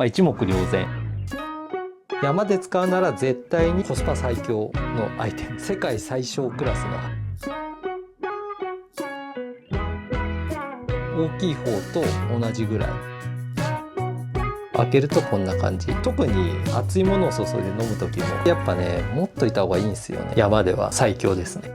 一目瞭然。山で使うなら絶対にコスパ最強のアイテム、世界最小クラスの大きい方と同じぐらい。開けるとこんな感じ。特に熱いものを注いで飲む時もやっぱね、持っといた方がいいんですよね。山では最強ですね。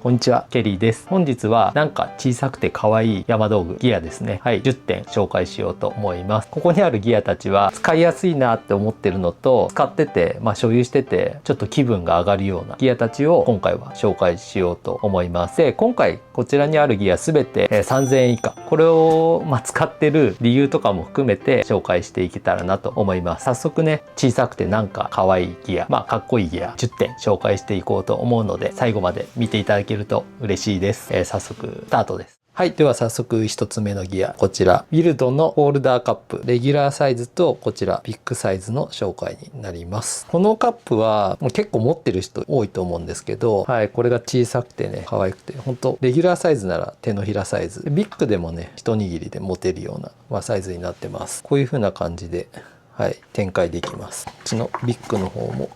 こんにちは、ケリーです。本日はなんか小さくて可愛い山道具、ギアですね。10点紹介しようと思います。ここにあるギアたちは使いやすいなって思ってるのと、使ってて、所有しててちょっと気分が上がるようなギアたちを今回は紹介しようと思います。で、今回こちらにあるギアすべて3000円以下。これを使ってる理由とかも含めて紹介していけたらなと思います。早速ね、小さくてなんか可愛いギア、かっこいいギア10点紹介していこうと思うので、最後まで見ていただけると嬉しいです。早速スタートです。では早速1つ目のギア、こちらウィルドのホールダーカップ、レギュラーサイズとこちらビッグサイズの紹介になります。このカップはもう結構持ってる人多いと思うんですけど、これが小さくてね、可愛くて、本当レギュラーサイズなら手のひらサイズ、ビッグでもね、一握りで持てるような、サイズになってます。こういう風な感じで、展開できます。こっちのビッグの方も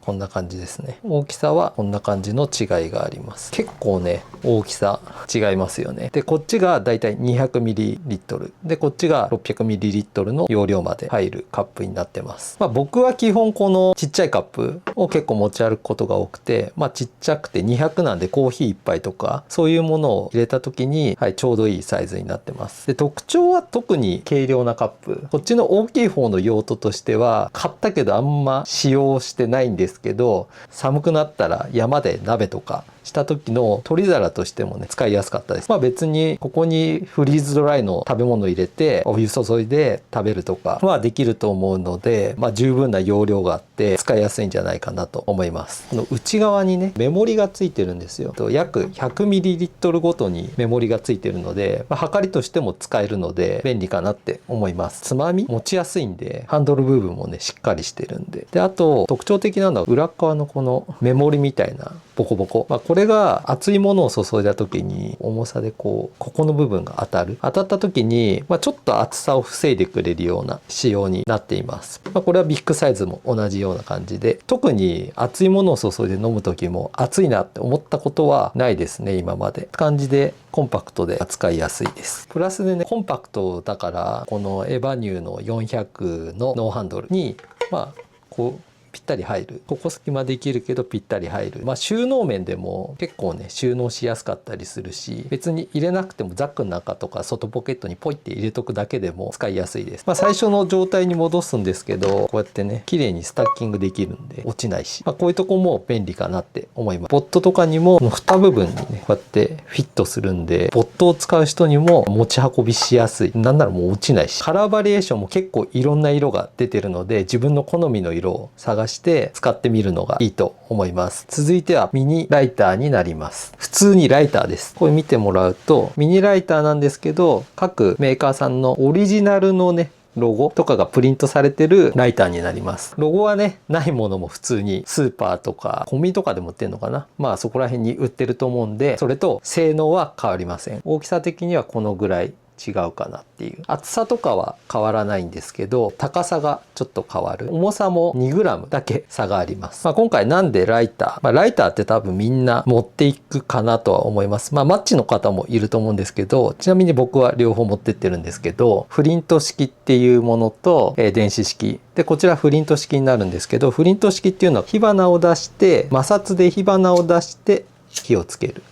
こんな感じですね。大きさはこんな感じの違いがあります。結構ね、大きさ違いますよね。で、こっちがだいたい 200ml で、こっちが 600ml の容量まで入るカップになってます。僕は基本このちっちゃいカップを結構持ち歩くことが多くて、ちっちゃくて200なんでコーヒー1杯とかそういうものを入れた時に、ちょうどいいサイズになってます。で、特徴は特に軽量なカップ。こっちの大きい方の用途としては買ったけどあんま使用してないんですけど、寒くなったら山で鍋とかした時の取り皿としてもね、使いやすかったです。別にここにフリーズドライの食べ物入れてお湯注いで食べるとかはできると思うので、十分な容量があって使いやすいんじゃないかなと思います。この内側にね、メモリがついてるんですよ。約 100ml ごとにメモリがついてるので、測りとしても使えるので便利かなって思います。つまみ持ちやすいんで、ハンドル部分もね、しっかりしてるんで。で、あと特徴的なのは裏側のこのメモリみたいなボコボコ、これが熱いものを注いだ時に重さでここの部分が当たった時に、ちょっと熱さを防いでくれるような仕様になっています。これはビッグサイズも同じような感じで、特に熱いものを注いで飲む時も熱いなって思ったことはないですね、今まで。感じでコンパクトで扱いやすいです。プラスでね、コンパクトだからこのエバニューの400のノーハンドルにこうぴったり入る。ここ隙間できるけどぴったり入る。収納面でも結構ね、収納しやすかったりするし、別に入れなくてもザックの中とか外ポケットにポイって入れとくだけでも使いやすいです。最初の状態に戻すんですけど、こうやってね、綺麗にスタッキングできるんで落ちないし、こういうとこも便利かなって思います。ボットとかにもこの蓋部分にね、こうやってフィットするんで、ボットを使う人にも持ち運びしやすい。なんならもう落ちないし、カラーバリエーションも結構いろんな色が出てるので、自分の好みの色を探して使ってみるのがいいと思います。続いてはミニライターになります。普通にライターです。これ見てもらうとミニライターなんですけど、各メーカーさんのオリジナルのね、ロゴとかがプリントされてるライターになります。ロゴはね、ないものも普通にスーパーとかコンビニとかでも売ってるのかな。そこら辺に売ってると思うんで、それと性能は変わりません。大きさ的にはこのぐらい違うかなっていう。厚さとかは変わらないんですけど、高さがちょっと変わる。重さも 2g だけ差があります。今回なんでライター、ライターって多分みんな持っていくかなとは思います。マッチの方もいると思うんですけど、ちなみに僕は両方持ってってるんですけど、フリント式っていうものと、電子式で、こちらフリント式になるんですけど、フリント式っていうのは火花を出して摩擦で火花を出して火をつける。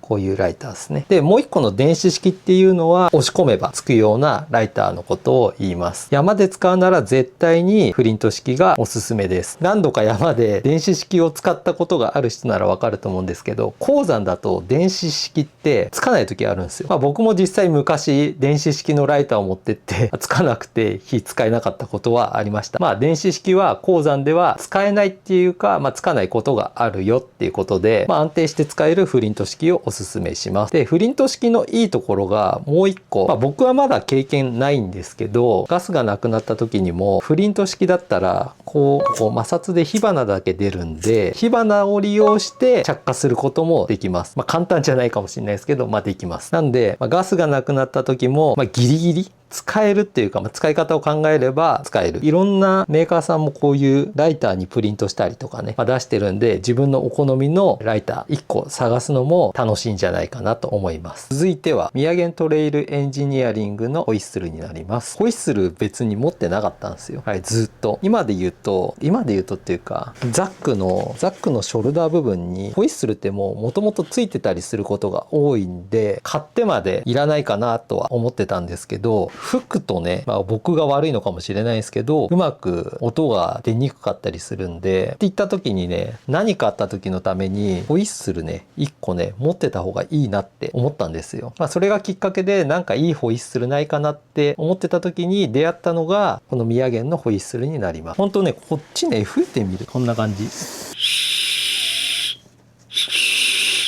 こういうライターですね。で、もう一個の電子式っていうのは押し込めばつくようなライターのことを言います。山で使うなら絶対にフリント式がおすすめです。何度か山で電子式を使ったことがある人ならわかると思うんですけど、鉱山だと電子式ってつかない時あるんですよ。僕も実際昔電子式のライターを持ってってつかなくて火使えなかったことはありました。電子式は鉱山では使えないっていうか、つかないことがあるよっていうことで、安定して使えるフリント式をおすすめします。で、フリント式のいいところがもう一個、僕はまだ経験ないんですけど、ガスがなくなった時にもフリント式だったらこう摩擦で火花だけ出るんで、火花を利用して着火することもできます。簡単じゃないかもしれないですけど、できます。なんで、ガスがなくなった時も、ギリギリ使えるっていうか、使い方を考えれば使える。いろんなメーカーさんもこういうライターにプリントしたりとかね、出してるんで、自分のお好みのライター1個探すのも楽しいんじゃないかなと思います。続いては、ミヤゲントレイルエンジニアリングのホイッスルになります。ホイッスル別に持ってなかったんですよ。はい、ずっと。今で言うとっていうか、ザックのショルダー部分にホイッスルってもともとついてたりすることが多いんで、買ってまでいらないかなとは思ってたんですけど、吹くとね、僕が悪いのかもしれないですけど、うまく音が出にくかったりするんで、って言った時にね、何かあった時のためにホイッスルね、1個ね、持ってた方がいいなって思ったんですよ。それがきっかけで、なんかいいホイッスルないかなって思ってた時に出会ったのが、このミヤゲンのホイッスルになります。ほんとね、こっちね、吹いてみる。こんな感じ。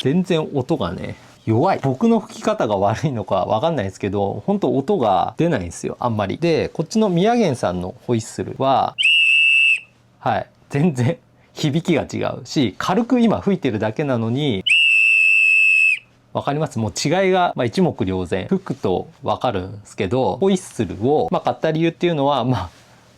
全然音がね、弱い。僕の吹き方が悪いのかわかんないですけど、本当音が出ないんですよ、あんまり。で、こっちのミヤゲンさんのホイッスルは、はい、全然響きが違うし、軽く今吹いてるだけなのに、わかります？もう違いが、一目瞭然。吹くとわかるんですけど、ホイッスルを、買った理由っていうのは、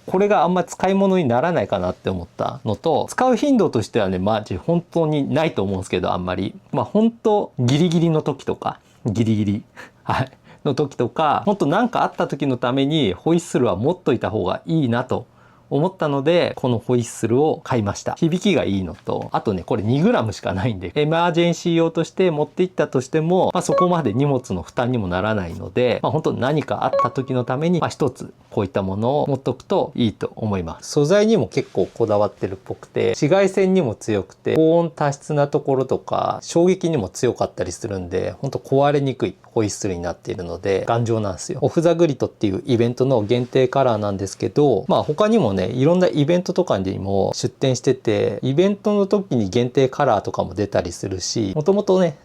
これがあんま使い物にならないかなって思ったのと、使う頻度としてはね、本当にないと思うんですけど、あんまり。本当ギリギリの時とか、ギリギリ、はい、の時とか、本当なんかあった時のために、ホイッスルは持っといた方がいいなと思ったので、このホイッスルを買いました。響きがいいのと、あとね、これ 2g しかないんで、エマージェンシー用として持っていったとしても、そこまで荷物の負担にもならないので、本当何かあった時のために、一つこういったものを持っとくといいと思います。素材にも結構こだわってるっぽくて、紫外線にも強くて、高温多湿なところとか、衝撃にも強かったりするんで、本当壊れにくいホイッスルになっているので、頑丈なんですよ。オフザグリッドっていうイベントの限定カラーなんですけど、他にもね、いろんなイベントとかにも出店してて、イベントの時に限定カラーとかも出たりするし、もともとね、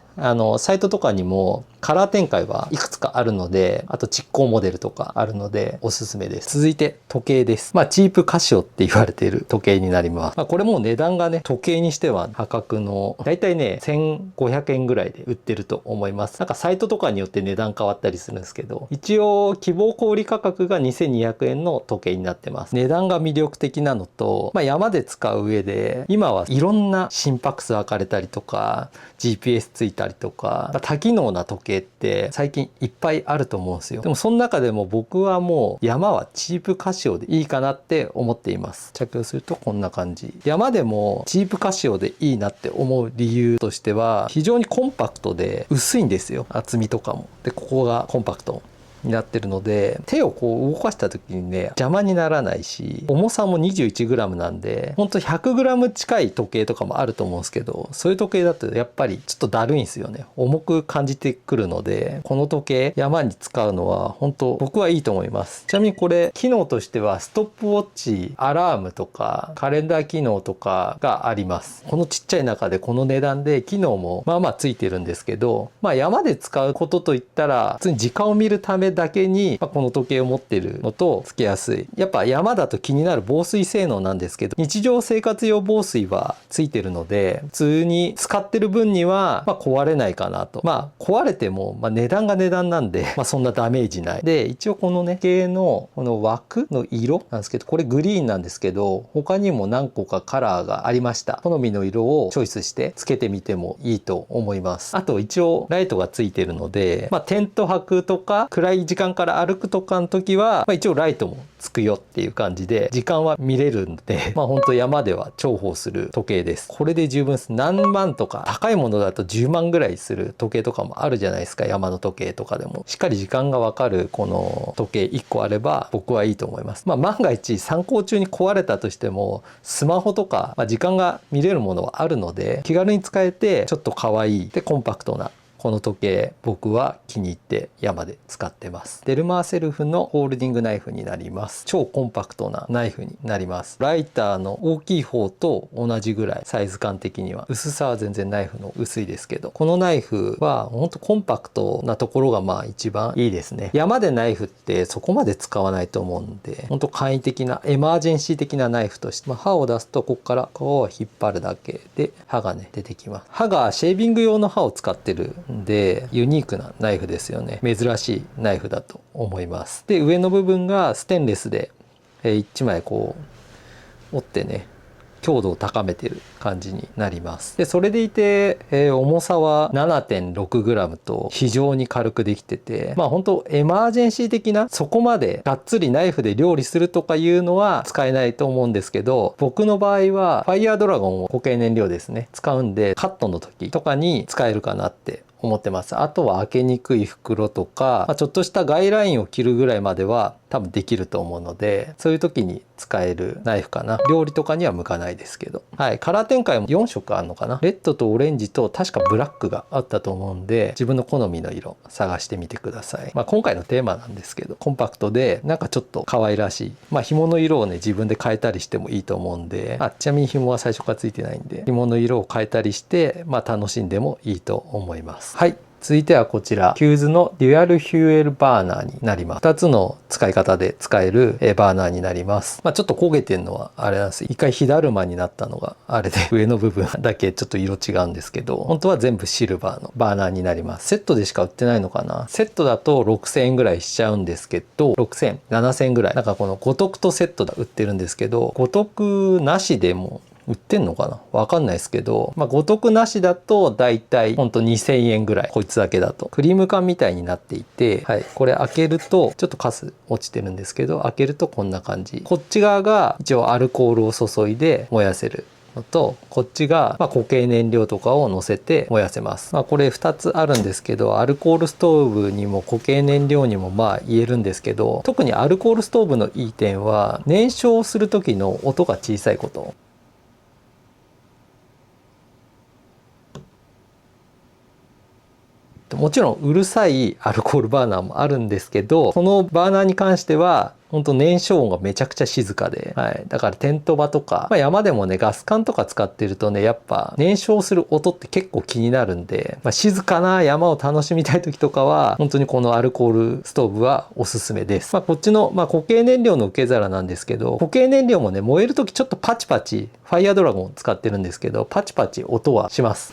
サイトとかにもカラー展開はいくつかあるので、あと蓄光モデルとかあるのでおすすめです。続いて時計です。チープカシオって言われている時計になります。これも値段がね、時計にしては破格の、だいたいね、1500円ぐらいで売ってると思います。なんかサイトとかによって値段変わったりするんですけど、一応希望小売価格が2200円の時計になってます。値段が魅力的なのと、山で使う上で、今はいろんな心拍数測れたりとか、GPS ついたりとか、多機能な時計って最近いっぱいあると思うんですよ。でもその中でも僕はもう山はチープカシオでいいかなって思っています。着用するとこんな感じ。山でもチープカシオでいいなって思う理由としては、非常にコンパクトで薄いんですよ。厚みとかも。で、ここがコンパクトになってるので、手をこう動かした時にね、邪魔にならないし、重さも 21g なんで、ほんと 100g 近い時計とかもあると思うんですけど、そういう時計だとやっぱりちょっとだるいんですよね。重く感じてくるので、この時計山に使うのは本当僕はいいと思います。ちなみにこれ機能としてはストップウォッチ、アラームとかカレンダー機能とかがあります。このちっちゃい中でこの値段で機能もついてるんですけど、山で使うことといったら普通に時間を見るためだけに、この時計を持ってるのとつけやすい。やっぱ山だと気になる防水性能なんですけど、日常生活用防水はついてるので、普通に使ってる分には壊れないかなと。壊れても値段が値段なんで、そんなダメージない。で、一応このね、時計のこの枠の色なんですけど、これグリーンなんですけど、他にも何個かカラーがありました。好みの色をチョイスしてつけてみてもいいと思います。あと一応ライトがついてるので、テント泊とか暗い時間から歩くとかの時は、一応ライトもつくよっていう感じで時間は見れるんで、本当山では重宝する時計です。これで十分です。何万とか高いものだと10万ぐらいする時計とかもあるじゃないですか。山の時計とかでもしっかり時間がわかるこの時計1個あれば僕はいいと思います。万が一参考中に壊れたとしてもスマホとか、時間が見れるものはあるので気軽に使えてちょっと可愛いでコンパクトなこの時計僕は気に入って山で使ってます。デルマーセルフのホールディングナイフになります。超コンパクトなナイフになります。ライターの大きい方と同じぐらい、サイズ感的には薄さは全然ナイフの薄いですけど、このナイフはほんとコンパクトなところがまあ一番いいですね。山でナイフってそこまで使わないと思うんで、ほんと簡易的なエマージェンシー的なナイフとして、刃を出すとここから皮を引っ張るだけで刃がね出てきます。刃がシェービング用の刃を使ってるんでユニークなナイフですよね。珍しいナイフだと思います。で上の部分がステンレスで1枚こう折ってね強度を高めてる感じになります。でそれでいて、重さは 7.6g と非常に軽くできてて、まあ本当エマージェンシー的なそこまでがっつりナイフで料理するとかいうのは使えないと思うんですけど、僕の場合はファイヤードラゴンを固形燃料ですね使うんで、カットの時とかに使えるかなって思ってます。あとは開けにくい袋とか、ちょっとしたガイラインを切るぐらいまでは多分できると思うので、そういう時に使えるナイフかな。料理とかには向かないですけど。はい。カラー展開も4色あるのかな。レッドとオレンジと確かブラックがあったと思うんで、自分の好みの色探してみてください。今回のテーマなんですけど、コンパクトでなんかちょっと可愛らしい。紐の色をね、自分で変えたりしてもいいと思うんで、ちなみに紐は最初からついてないんで、紐の色を変えたりして、楽しんでもいいと思います。はい。続いてはこちら、ヒューズのデュアルヒューエルバーナーになります。2つの使い方で使えるバーナーになります。ちょっと焦げてるのはあれなんです。一回火だるまになったのがあれで上の部分だけちょっと色違うんですけど、本当は全部シルバーのバーナーになります。セットでしか売ってないのかな。セットだと6000円ぐらいしちゃうんですけど、6000、7000円ぐらい。なんかこの五徳とセットで売ってるんですけど、五徳なしでも売ってんのかなわかんないですけど、五徳なしだとだいたいほんと2000円ぐらい。こいつだけだと。クリーム缶みたいになっていて、はい。これ開けると、ちょっとカス落ちてるんですけど、開けるとこんな感じ。こっち側が一応アルコールを注いで燃やせるのと、こっちが固形燃料とかを乗せて燃やせます。これ2つあるんですけど、アルコールストーブにも固形燃料にも言えるんですけど、特にアルコールストーブのいい点は、燃焼する時の音が小さいこと。もちろんうるさいアルコールバーナーもあるんですけど、このバーナーに関しては本当燃焼音がめちゃくちゃ静かで、はい。だからテント場とか、山でもね、ガス管とか使ってるとね、やっぱ燃焼する音って結構気になるんで、静かな山を楽しみたい時とかは、本当にこのアルコールストーブはおすすめです。こっちの、固形燃料の受け皿なんですけど、固形燃料もね、燃える時ちょっとパチパチ、ファイヤードラゴンを使ってるんですけど、パチパチ音はします。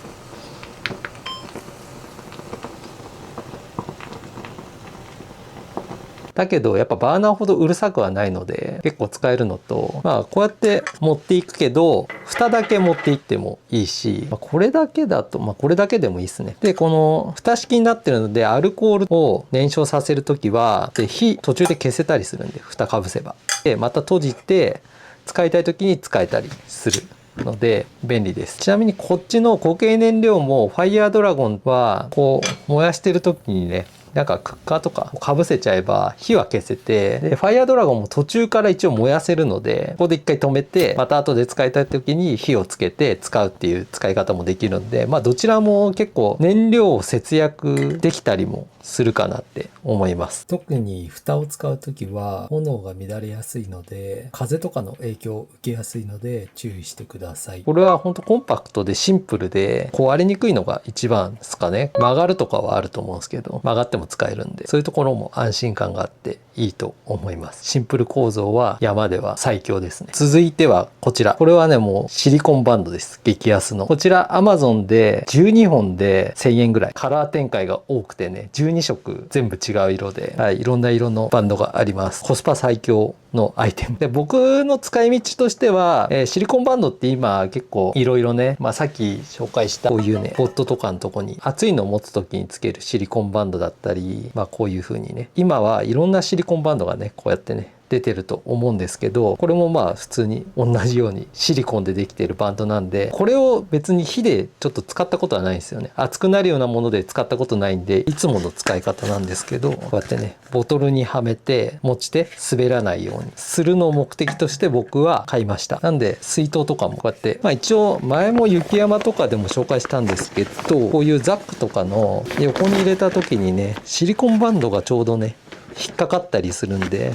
だけどやっぱバーナーほどうるさくはないので結構使えるのと、こうやって持っていくけど蓋だけ持っていってもいいし、これだけだとこれだけでもいいですね。でこの蓋式になってるのでアルコールを燃焼させる時は火途中で消せたりするんで、蓋かぶせばでまた閉じて使いたい時に使えたりするので便利です。ちなみにこっちの固形燃料もファイヤードラゴンはこう燃やしてる時にね、なんかクッカーとかかぶせちゃえば火は消せて、でファイヤードラゴンも途中から一応燃やせるので、ここで一回止めてまた後で使いたい時に火をつけて使うっていう使い方もできるんで、どちらも結構燃料を節約できたりもするかなって思います。特に蓋を使う時は炎が乱れやすいので、風とかの影響を受けやすいので注意してください。これは本当コンパクトでシンプルで壊れにくいのが一番ですかね。曲がるとかはあると思うんですけど、曲がっても使えるんで、そういうところも安心感があっていいと思います。シンプル構造は山では最強ですね。続いてはこちら。これはね、もうシリコンバンドです。激安の。こちら Amazon で12本で1000円ぐらい。カラー展開が多くてね、12色全部違う色で、はい、いろんな色のバンドがあります。コスパ最強のアイテムで、僕の使い道としては、シリコンバンドって今結構いろいろね、さっき紹介したこういうねポットとかのとこに熱いのを持つ時につけるシリコンバンドだったり、こういう風にね、今はいろんなシリコンバンドがねこうやってね出てると思うんですけど、これもまあ普通に同じようにシリコンでできているバンドなんで、これを別に火でちょっと使ったことはないんですよね。熱くなるようなもので使ったことないんで、いつもの使い方なんですけど、こうやってねボトルにはめて持ち手滑らないようにするのを目的として僕は買いました。なんで水筒とかもこうやって、まあ一応前も雪山とかでも紹介したんですけど、こういうザックとかの横に入れた時にねシリコンバンドがちょうどね引っかかったりするんで、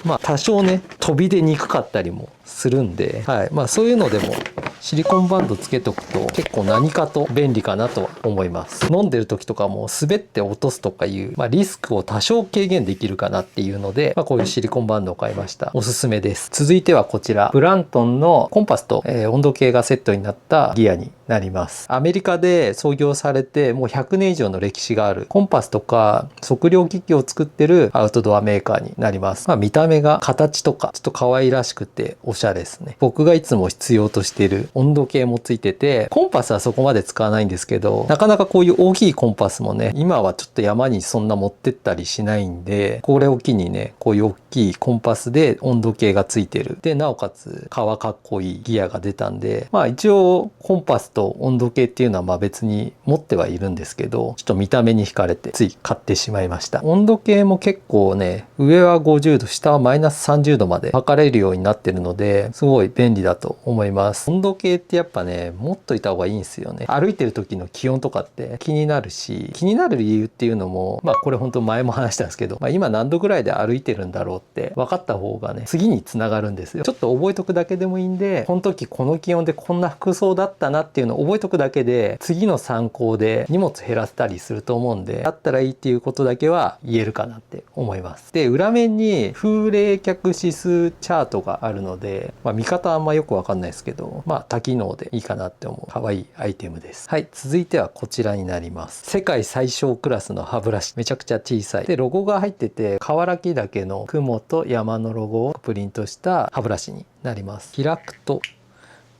まあ多少ね飛び出にくかったりもするんで、はい、まあそういうのでもシリコンバンドつけとくと結構何かと便利かなとは思います。飲んでる時とかも滑って落とすとかいう、まあ、リスクを多少軽減できるかなっていうので、まあ、こういうシリコンバンドを買いました。おすすめです。続いてはこちらブラントンのコンパスと、温度計がセットになったギアになります。アメリカで創業されてもう100年以上の歴史があるコンパスとか測量機器を作ってるアウトドアメーカーになります。まあ、見た目が形とかちょっと可愛らしくておしゃれですね。僕がいつも必要としている温度計もついてて、コンパスはそこまで使わないんですけど、なかなかこういう大きいコンパスもね今はちょっと山にそんな持ってったりしないんで、これを機にねこういう大きいコンパスで温度計がついてるで、なおかつ革かっこいいギアが出たんで、まあ一応コンパスと温度計っていうのはまあ別に持ってはいるんですけど、ちょっと見た目に惹かれてつい買ってしまいました。温度計も結構ね上は50度下はマイナス30度まで測れるようになってるのですごい便利だと思います。温度計ってやっぱね持っといた方がいいんですよね。歩いてる時の気温とかって気になるし、気になる理由っていうのもまあこれ本当前も話したんですけど、まあ、今何度ぐらいで歩いてるんだろうって分かった方がね次につながるんですよ。ちょっと覚えとくだけでもいいんで、この時この気温でこんな服装だったなっていうのを覚えとくだけで次の参考で荷物減らせたりすると思うんで、だったらいいっていうことだけは言えるかなって思います。で裏面に風冷却指数チャートがあるので、まあ、見方あんまよく分かんないですけど、まあ多機能でいいかなって思う可愛いアイテムです。はい、続いてはこちらになります。世界最小クラスの歯ブラシ、めちゃくちゃ小さいでロゴが入ってて、川原岳の雲と山のロゴをプリントした歯ブラシになります。開くと、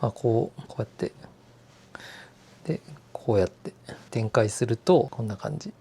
まあ、こうやってでこうやって展開するとこんな感じ。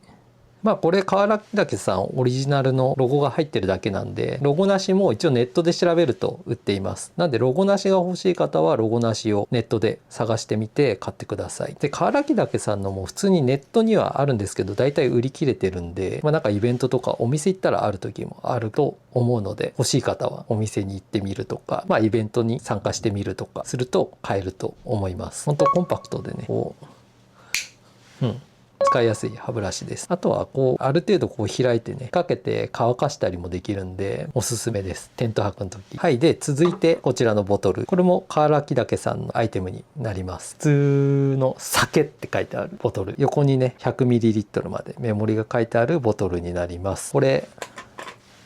まあこれ川原岳さんオリジナルのロゴが入ってるだけなんで、ロゴなしも一応ネットで調べると売っています。なんでロゴなしが欲しい方はロゴなしをネットで探してみて買ってください。で川原岳さんのも普通にネットにはあるんですけど、大体売り切れてるんで、まあなんかイベントとかお店行ったらある時もあると思うので、欲しい方はお店に行ってみるとか、まあイベントに参加してみるとかすると買えると思います。本当コンパクトでね、こう使いやすい歯ブラシです。あとはこうある程度こう開いてねかけて乾かしたりもできるんでおすすめです。テント泊の時。はい、で続いてこちらのボトル、これも川原岳さんのアイテムになります。普通の酒って書いてあるボトル、横にね 100ml までメモリが書いてあるボトルになります。これ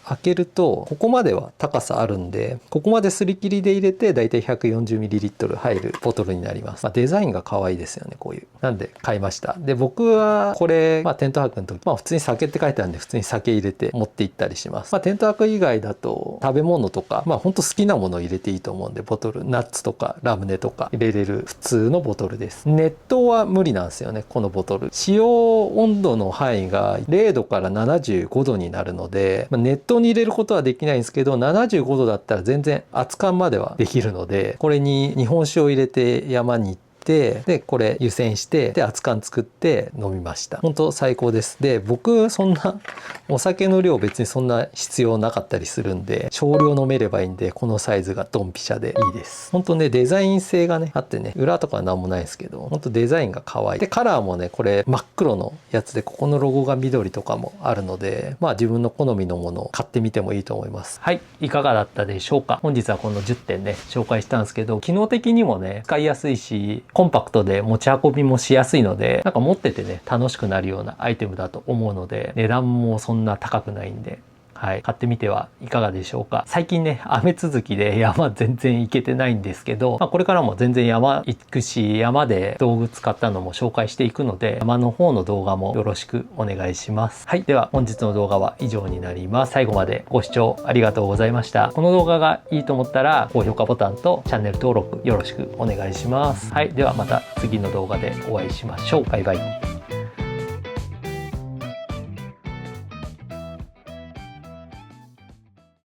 開けるとここまでは高さあるんで、ここまですり切りで入れてだいたい 140ml 入るボトルになります。まあ、デザインが可愛いですよね、こういう。なんで買いました。で僕はこれ、まあ、テント泊の時、まあ、普通に酒って書いてあるんで普通に酒入れて持って行ったりします。まあ、テント泊以外だと食べ物とかまあほんと好きなものを入れていいと思うんで、ボトルナッツとかラムネとか入れれる普通のボトルです。熱湯は無理なんですよね、このボトル。使用温度の範囲が0度から75度になるので、まあ、熱湯に入れることはできないんですけど、75度だったら全然熱燗まではできるので、これに日本酒を入れて山に行って、でこれ湯煎してで熱燗作って飲みました。本当最高です。で僕そんなお酒の量別にそんな必要なかったりするんで、少量飲めればいいんでこのサイズがドンピシャでいいです。本当ねデザイン性がねあってね、裏とかは何もないんですけど本当デザインが可愛いで、カラーもねこれ真っ黒のやつで、ここのロゴが緑とかもあるので、まあ自分の好みのものを買ってみてもいいと思います。はい、いかがだったでしょうか。本日はこの10点ね紹介したんですけど、機能的にもね使いやすいしコンパクトで持ち運びもしやすいので、なんか持っててね楽しくなるようなアイテムだと思うので、値段もそんな高くないんで、はい、買ってみてはいかがでしょうか。最近ね雨続きで山全然行けてないんですけど、まあ、これからも全然山行くし、山で道具使ったのも紹介していくので、山の方の動画もよろしくお願いします。はい、では本日の動画は以上になります。最後までご視聴ありがとうございました。この動画がいいと思ったら高評価ボタンとチャンネル登録よろしくお願いします。はい、ではまた次の動画でお会いしましょう。バイバイ。